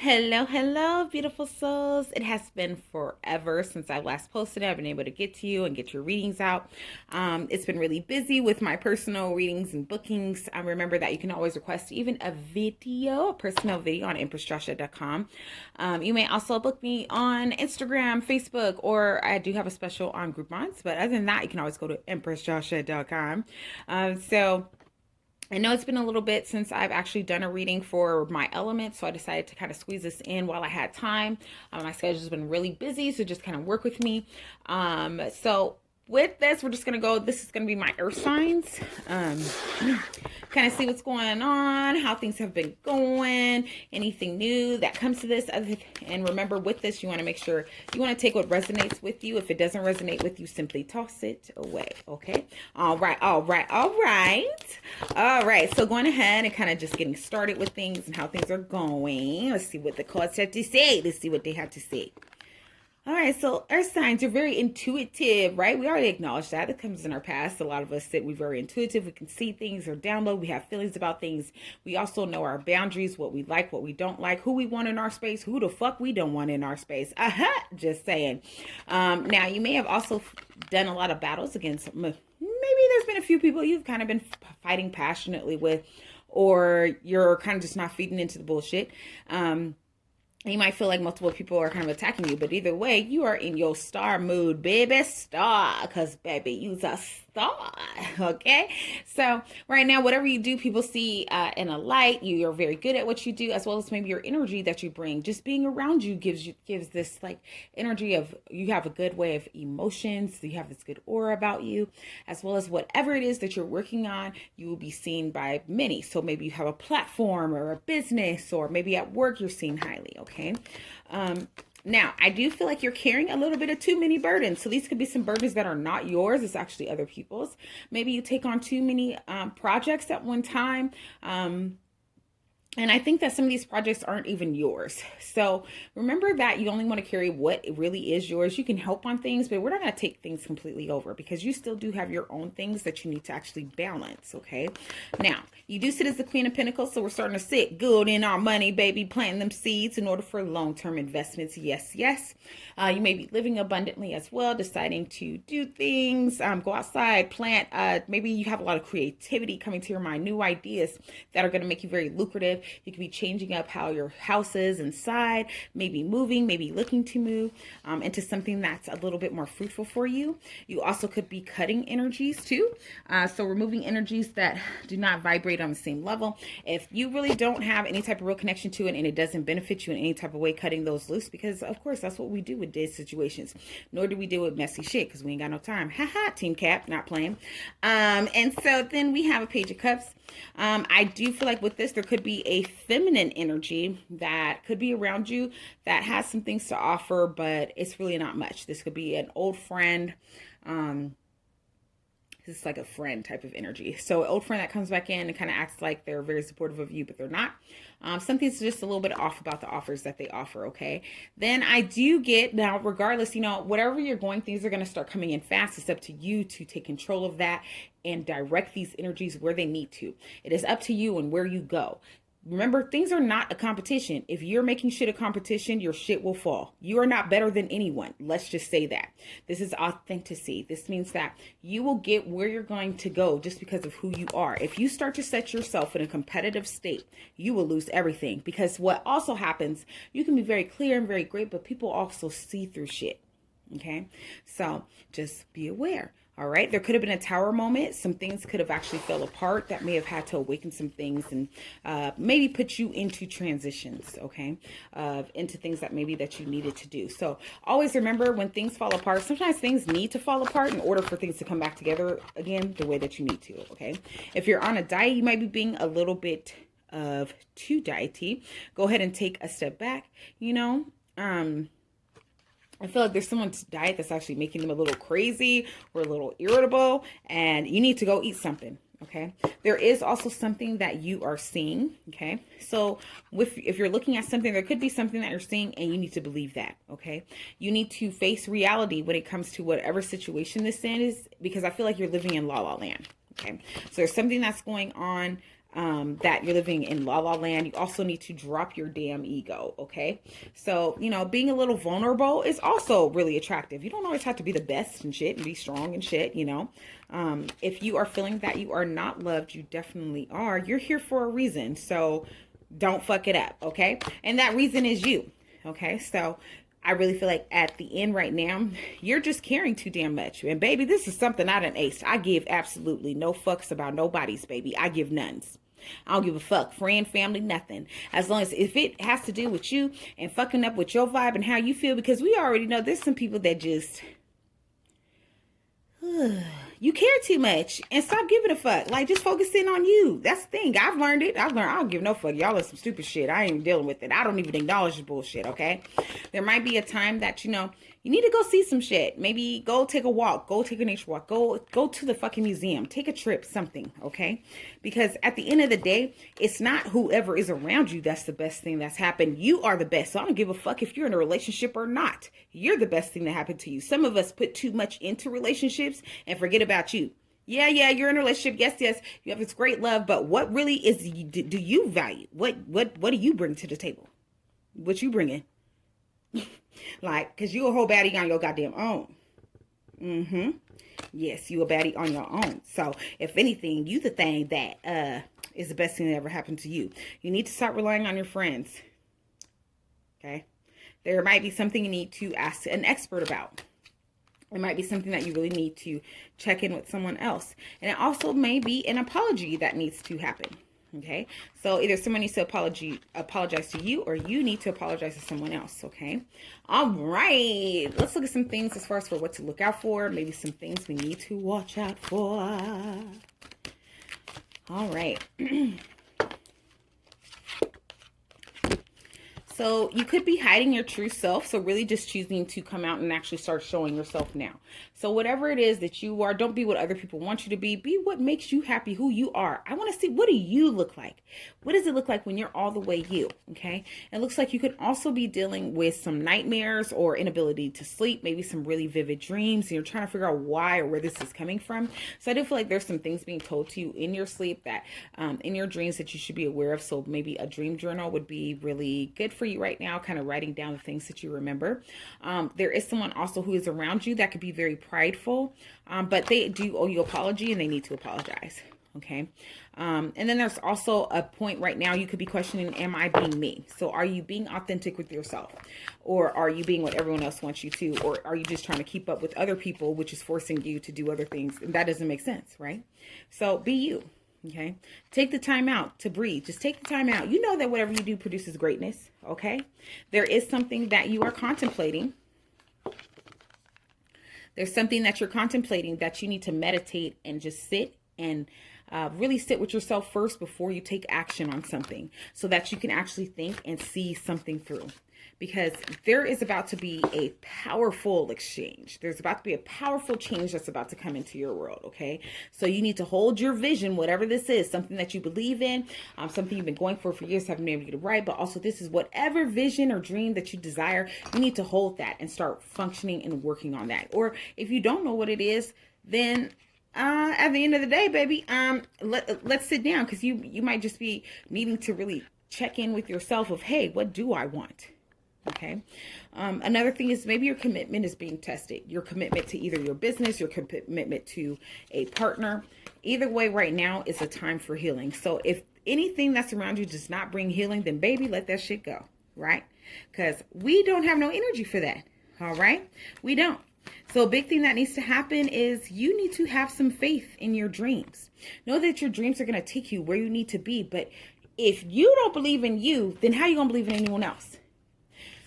Hello, hello, beautiful souls. It has been forever since I last posted. I've been able to get to you and get your readings out. It's been really busy with my personal readings and bookings. Remember that you can always request even a personal video on empressjoshua.com. You may also book me on Instagram, Facebook, or I do have a special on Groupons. But other than that, you can always go to empressjoshua.com. So I know it's been a little bit since I've actually done a reading for my element, so I decided to kind of squeeze this in while I had time. My schedule's been really busy, so just kind of work with me. So with this, we're just gonna go. This is gonna be my earth signs. Kind of see what's going on, how things have been going, anything new that comes to this. And remember, with this, you want to make sure you want to take what resonates with you. If it doesn't resonate with you, simply toss it away. Okay. All right. All right. All right. All right. So going ahead and kind of just getting started with things and how things are going. Let's see what the cards have to say. Let's see what they have to say. All right, so earth signs are very intuitive, right? We already acknowledged that. It comes in our past. A lot of us that we're very intuitive. We can see things or download. We have feelings about things. We also know our boundaries, what we like, what we don't like, who we want in our space, who the fuck we don't want in our space. Just saying. Now, you may have also done a lot of battles against, maybe there's been a few people you've kind of been fighting passionately with, or you're kind of just not feeding into the bullshit. You might feel like multiple people are kind of attacking you, but either way, you are in your star mood, baby. Star, because baby, you's a star. Okay, so right now, whatever you do, people see in a light. You're very good at what you do, as well as maybe your energy that you bring. Just being around you gives this like energy of you have a good way of emotions. You have this good aura about you, as well as whatever it is that you're working on. You will be seen by many. So maybe you have a platform or a business, or maybe at work you're seen highly. Okay. Now, I do feel like you're carrying a little bit of too many burdens. So these could be some burdens that are not yours. It's actually other people's. Maybe you take on too many projects at one time. And I think that some of these projects aren't even yours. So remember that you only want to carry what really is yours. You can help on things, but we're not going to take things completely over because you still do have your own things that you need to actually balance. Okay. Now, you do sit as the Queen of Pentacles. So we're starting to sit good in our money, baby, planting them seeds in order for long-term investments. Yes, yes. You may be living abundantly as well, deciding to do things, go outside, plant. Maybe you have a lot of creativity coming to your mind, new ideas that are going to make you very lucrative. You could be changing up how your house is inside, maybe moving, maybe looking to move into something that's a little bit more fruitful for you. You also could be cutting energies too. So removing energies that do not vibrate on the same level. If you really don't have any type of real connection to it and it doesn't benefit you in any type of way, cutting those loose, because of course that's what we do with dead situations. Nor do we deal with messy shit because we ain't got no time. Haha, Team Cap, not playing. And so then we have a Page of Cups. I do feel like with this, there could be a feminine energy that could be around you that has some things to offer, but it's really not much. This could be an old friend. This is like a friend type of energy. So an old friend that comes back in and kind of acts like they're very supportive of you, but they're not. Something's just a little bit off about the offers that they offer, okay? Then I do get, now regardless, whatever you're going, things are going to start coming in fast. It's up to you to take control of that and direct these energies where they need to. It is up to you and where you go. Remember, things are not a competition. If you're making shit a competition, your shit will fall. You are not better than anyone. Let's just say that. This is authenticity. This means that you will get where you're going to go just because of who you are. If you start to set yourself in a competitive state, you will lose everything. Because what also happens, you can be very clear and very great, but people also see through shit. Okay? So just be aware. All right. There could have been a tower moment. Some things could have actually fell apart that may have had to awaken some things and maybe put you into transitions. Okay. Into things that maybe that you needed to do. So always remember when things fall apart, sometimes things need to fall apart in order for things to come back together again, the way that you need to. Okay. If you're on a diet, you might be being a little bit of too diety. Go ahead and take a step back, I feel like there's someone's diet that's actually making them a little crazy or a little irritable, and you need to go eat something. Okay. There is also something that you are seeing. Okay. So if you're looking at something, there could be something that you're seeing and you need to believe that. Okay. You need to face reality when it comes to whatever situation this is, because I feel like you're living in la la land. Okay. So there's something that's going on that you're living in la la land. You also need to drop your damn ego, okay? So, you know, being a little vulnerable is also really attractive. You don't always have to be the best and shit and be strong and shit, you know? If you are feeling that you are not loved, you definitely are. You're here for a reason, so don't fuck it up, okay? And that reason is you, okay? So I really feel like at the end right now, you're just caring too damn much. And baby, this is something I done aced. I give absolutely no fucks about nobody's, baby. I give nones. I don't give a fuck. Friend, family, nothing. As long as if it has to do with you and fucking up with your vibe and how you feel, because we already know there's some people that just you care too much and stop giving a fuck. Like, just focusing on you. That's the thing. I've learned it. I've learned I don't give no fuck. Y'all are some stupid shit. I ain't even dealing with it. I don't even acknowledge the bullshit, okay? There might be a time that, you know, you need to go see some shit. Maybe go take a walk. Go take a nature walk. Go to the fucking museum. Take a trip, something, okay? Because at the end of the day, it's not whoever is around you that's the best thing that's happened. You are the best. So I don't give a fuck if you're in a relationship or not. You're the best thing that happened to you. Some of us put too much into relationships and forget about you. Yeah, you're in a relationship. Yes, you have this great love, but what really do you value? What do you bring to the table? What you bringing? Like, because you a whole baddie on your goddamn own. Yes, you a baddie on your own. So, if anything, you the thing that is the best thing that ever happened to you. You need to start relying on your friends. Okay? There might be something you need to ask an expert about. It might be something that you really need to check in with someone else. And it also may be an apology that needs to happen. Okay, so either someone needs to apologize to you, or you need to apologize to someone else. Okay, all right, let's look at some things as far as for what to look out for, maybe some things we need to watch out for. All right. So you could be hiding your true self. So really just choosing to come out and actually start showing yourself now. So whatever it is that you are, don't be what other people want you to be. Be what makes you happy, who you are. I want to see, what do you look like? What does it look like when you're all the way you? Okay. It looks like you could also be dealing with some nightmares or inability to sleep, maybe some really vivid dreams. And you're trying to figure out why or where this is coming from. So I do feel like there's some things being told to you in your sleep that in your dreams that you should be aware of. So maybe a dream journal would be really good for you right now, kind of writing down the things that you remember. There is someone also who is around you that could be very prideful, but they do owe you an apology and they need to apologize. Okay. And then there's also a point right now you could be questioning, am I being me? So are you being authentic with yourself, or are you being what everyone else wants you to, or are you just trying to keep up with other people, which is forcing you to do other things? And that doesn't make sense, right? So be you. Okay. Take the time out to breathe. Just take the time out. You know that whatever you do produces greatness. Okay. There is something that you are contemplating. There's something that you're contemplating that you need to meditate and just sit and really sit with yourself first before you take action on something, so that you can actually think and see something through. Because there is about to be a powerful exchange. There's about to be a powerful change that's about to come into your world, okay? So you need to hold your vision, whatever this is, something that you believe in, something you've been going for years, haven't been able to get it right, but also this is whatever vision or dream that you desire, you need to hold that and start functioning and working on that. Or if you don't know what it is, then at the end of the day, baby, let's sit down, because you might just be needing to really check in with yourself of, hey, what do I want? Okay. Another thing is maybe your commitment is being tested. Your commitment to either your business, your commitment to a partner. Either way, right now is a time for healing. So if anything that's around you does not bring healing, then baby, let that shit go, right? Because we don't have no energy for that. All right. We don't. So a big thing that needs to happen is you need to have some faith in your dreams. Know that your dreams are going to take you where you need to be. But if you don't believe in you, then how are you going to believe in anyone else?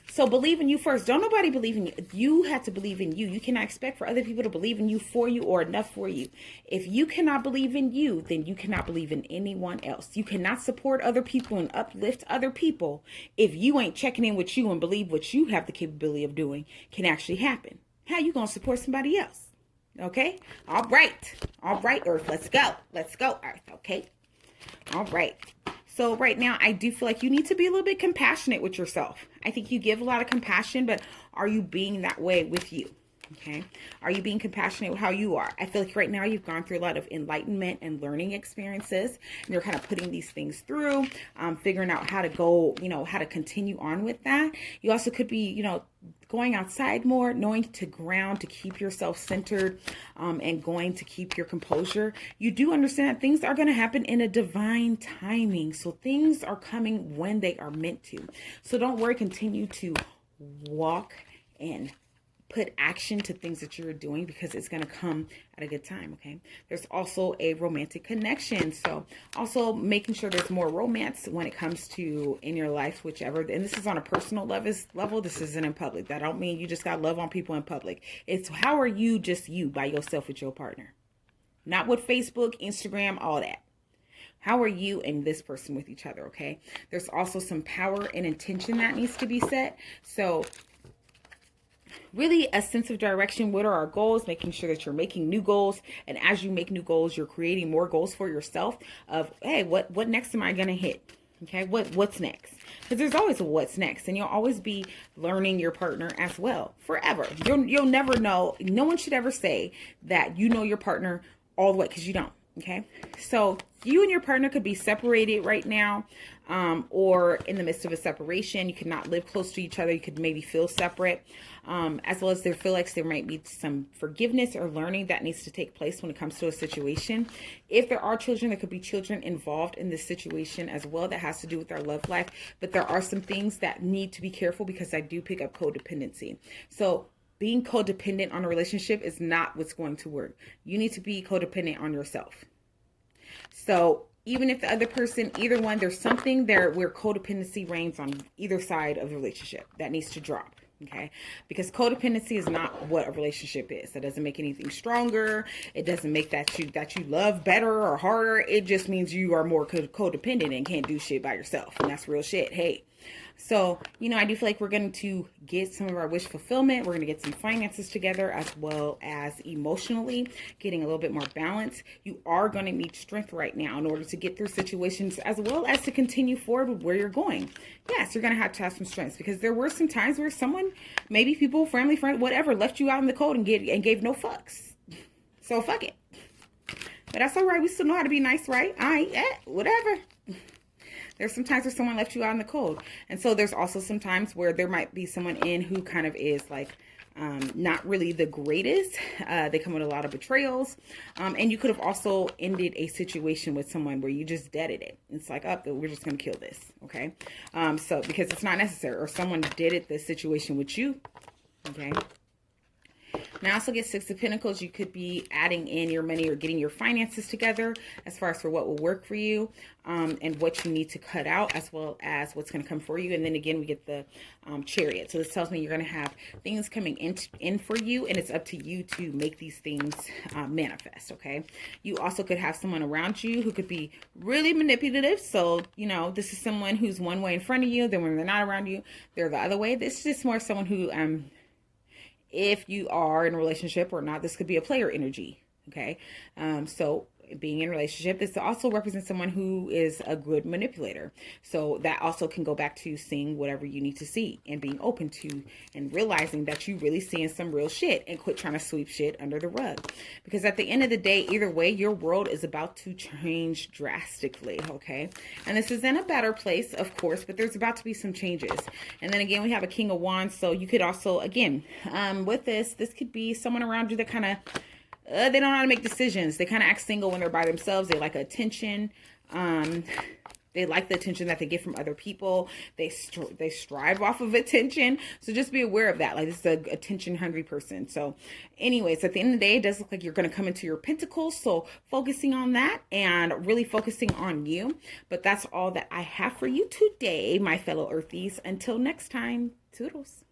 So believe in you first. Don't nobody believe in you. You have to believe in you. You cannot expect for other people to believe in you for you or enough for you. If you cannot believe in you, then you cannot believe in anyone else. You cannot support other people and uplift other people if you ain't checking in with you and believe what you have the capability of doing can actually happen. How you going to support somebody else? Okay? All right. All right, Earth. Let's go. Let's go, Earth. Okay? All right. So right now, I do feel like you need to be a little bit compassionate with yourself. I think you give a lot of compassion, but are you being that way with you? Okay. Are you being compassionate with how you are? I feel like right now you've gone through a lot of enlightenment and learning experiences, and you're kind of putting these things through, figuring out how to go, how to continue on with that. You also could be, going outside more, knowing to ground, to keep yourself centered, and going to keep your composure. You do understand that things are going to happen in a divine timing. So things are coming when they are meant to. So don't worry, continue to walk and put action to things that you're doing, because it's going to come at a good time. Okay. There's also a romantic connection. So also making sure there's more romance when it comes to in your life, whichever. And this is on a personal level. This isn't in public. That don't mean you just got love on people in public. It's how are you just you by yourself with your partner, not with Facebook, Instagram, all that. How are you and this person with each other? Okay. There's also some power and intention that needs to be set. So really a sense of direction. What are our goals? Making sure that you're making new goals. And as you make new goals, you're creating more goals for yourself of, hey, what next am I going to hit? Okay. What's next? Because there's always a what's next, and you'll always be learning your partner as well forever. You'll never know. No one should ever say that you know your partner all the way, because you don't. Okay. So you and your partner could be separated right now, or in the midst of a separation. You could not live close to each other. You could maybe feel separate, as well as there feel like there might be some forgiveness or learning that needs to take place when it comes to a situation. If there are children, there could be children involved in this situation as well. That has to do with our love life. But there are some things that need to be careful, because I do pick up codependency. So being codependent on a relationship is not what's going to work. You need to be codependent on yourself. So even if the other person, either one, there's something there where codependency reigns on either side of the relationship that needs to drop. Okay. Because codependency is not what a relationship is. That doesn't make anything stronger. It doesn't make that you love better or harder. It just means you are more codependent and can't do shit by yourself. And that's real shit. Hey. So, I do feel like we're going to get some of our wish fulfillment. We're going to get some finances together, as well as emotionally getting a little bit more balance. You are going to need strength right now in order to get through situations, as well as to continue forward with where you're going. Yes, you're going to have some strengths, because there were some times where someone, maybe people, family, friend, whatever, left you out in the cold and gave no fucks. So fuck it. But that's all right. We still know how to be nice, right? Whatever. There's some times where someone left you out in the cold. And so there's also some times where there might be someone in who kind of is like not really the greatest. They come with a lot of betrayals. And you could have also ended a situation with someone where you just deaded it. It's like, oh, we're just going to kill this. Okay. So because it's not necessary, or someone did the situation with you. Okay. Now I also get Six of Pentacles. You could be adding in your money or getting your finances together as far as for what will work for you, and what you need to cut out, as well as what's going to come for you. And then again, we get the Chariot. So this tells me you're going to have things coming in for you, and it's up to you to make these things manifest. Okay. You also could have someone around you who could be really manipulative. So, this is someone who's one way in front of you. Then when they're not around you, they're the other way. This is just more someone who, if you are in a relationship or not, this could be a player energy. Okay. So being in a relationship, this also represents someone who is a good manipulator. So that also can go back to seeing whatever you need to see, and being open to and realizing that you really seeing some real shit, and quit trying to sweep shit under the rug. Because at the end of the day, either way, your world is about to change drastically. Okay. And this is in a better place, of course, but there's about to be some changes. And then again, we have a King of Wands. So you could also, again, with this could be someone around you that kind of, they don't know how to make decisions. They kind of act single when they're by themselves. They like attention. They like the attention that they get from other people. They strive off of attention. So just be aware of that. Like, this is an attention hungry person. So anyways, at the end of the day, it does look like you're going to come into your pentacles. So focusing on that and really focusing on you. But that's all that I have for you today, my fellow Earthies. Until next time, toodles.